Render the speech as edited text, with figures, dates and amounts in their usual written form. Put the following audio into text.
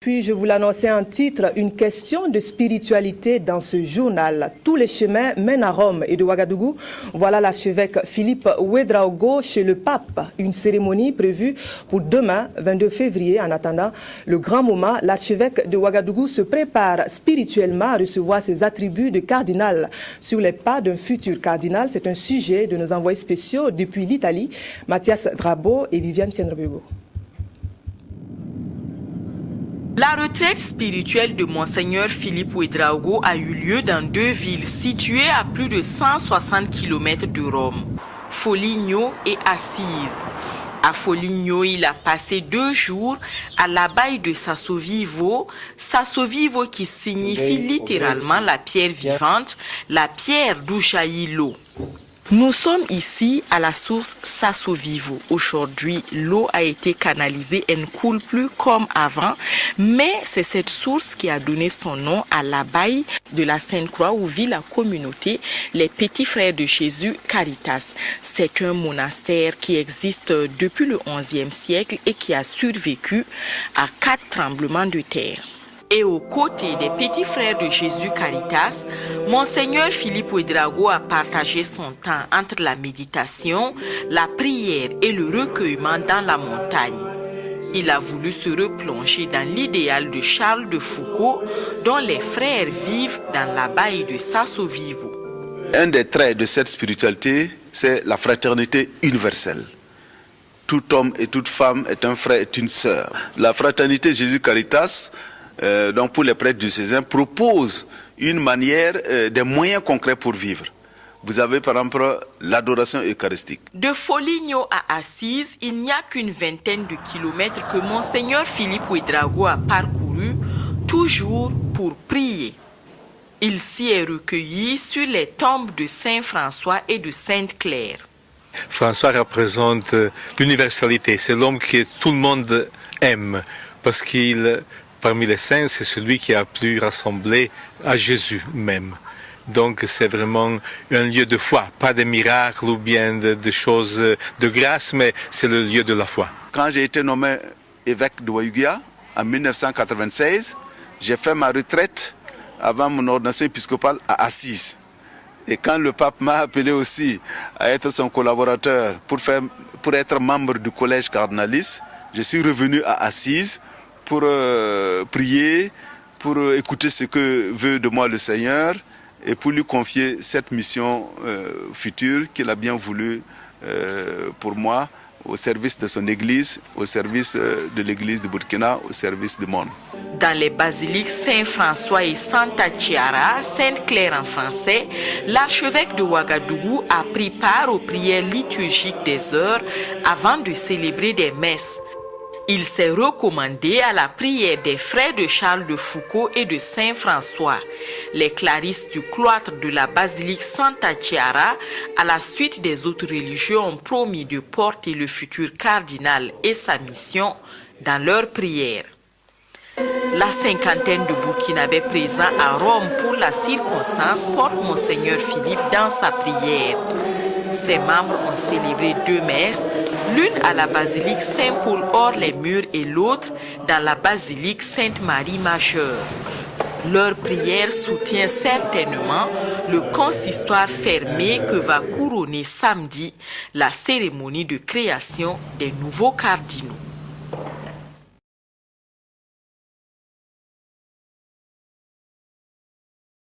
Puis je vous l'annonçais en titre, une question de spiritualité dans ce journal. Tous les chemins mènent à Rome et de Ouagadougou. Voilà l'archevêque Philippe Ouédraogo chez le pape. Une cérémonie prévue pour demain, 22 février. En attendant le grand moment, l'archevêque de Ouagadougou se prépare spirituellement à recevoir ses attributs de cardinal sur les pas d'un futur cardinal. C'est un sujet de nos envoyés spéciaux depuis l'Italie, Mathias Drabo et Viviane Tiendrebego. La retraite spirituelle de Monseigneur Philippe Ouédraogo a eu lieu dans deux villes situées à plus de 160 km de Rome, Foligno et Assise. À Foligno, il a passé 2 jours à l'abbaye de Sassovivo, Sassovivo qui signifie littéralement la pierre vivante, la pierre d'où jaillit l'eau. Nous sommes ici à la source Sassovivo. Aujourd'hui, l'eau a été canalisée et ne coule plus comme avant, mais c'est cette source qui a donné son nom à l'abbaye de la Sainte-Croix où vit la communauté, les Petits Frères de Jésus Caritas. C'est un monastère qui existe depuis le XIe siècle et qui a survécu à 4 tremblements de terre. Et aux côtés des Petits Frères de Jésus Caritas, Monseigneur Philippe Ouédraogo a partagé son temps entre la méditation, la prière et le recueillement dans la montagne. Il a voulu se replonger dans l'idéal de Charles de Foucault, dont les frères vivent dans l'abbaye de Sassovivo. Un des traits de cette spiritualité, c'est la fraternité universelle. Tout homme et toute femme est un frère et une sœur. La fraternité Jésus Caritas, donc pour les prêtres diocésains, propose une manière, des moyens concrets pour vivre. Vous avez par exemple l'adoration eucharistique. De Foligno à Assise, il n'y a qu'une vingtaine de kilomètres que Monseigneur Philippe Ouédraogo a parcouru, toujours pour prier. Il s'y est recueilli sur les tombes de Saint François et de Sainte Claire. François représente l'universalité, c'est l'homme que tout le monde aime, parce qu'il, parmi les saints, c'est celui qui a pu rassembler à Jésus même. Donc c'est vraiment un lieu de foi, pas de miracles ou bien de choses de grâce, mais c'est le lieu de la foi. Quand j'ai été nommé évêque de Ouayouguia en 1996, j'ai fait ma retraite avant mon ordination épiscopale à Assise. Et quand le pape m'a appelé aussi à être son collaborateur pour être membre du collège cardinaliste, je suis revenu à Assise pour prier, pour écouter ce que veut de moi le Seigneur et pour lui confier cette mission future qu'il a bien voulu pour moi, au service de son Église, au service de l'Église de Burkina, au service du monde. Dans les basiliques Saint-François et Santa Chiara, Sainte-Claire en français, l'archevêque de Ouagadougou a pris part aux prières liturgiques des heures avant de célébrer des messes. Il s'est recommandé à la prière des frères de Charles de Foucault et de Saint-François. Les clarisses du cloître de la basilique Santa Chiara, à la suite des autres religieux, ont promis de porter le futur cardinal et sa mission dans leurs prières. La cinquantaine de Burkinabés présents à Rome pour la circonstance porte Monseigneur Philippe dans sa prière. Ses membres ont célébré 2 messes, l'une à la basilique Saint-Paul hors les murs et l'autre dans la basilique Sainte-Marie Majeure. Leur prière soutient certainement le consistoire fermé que va couronner samedi la cérémonie de création des nouveaux cardinaux.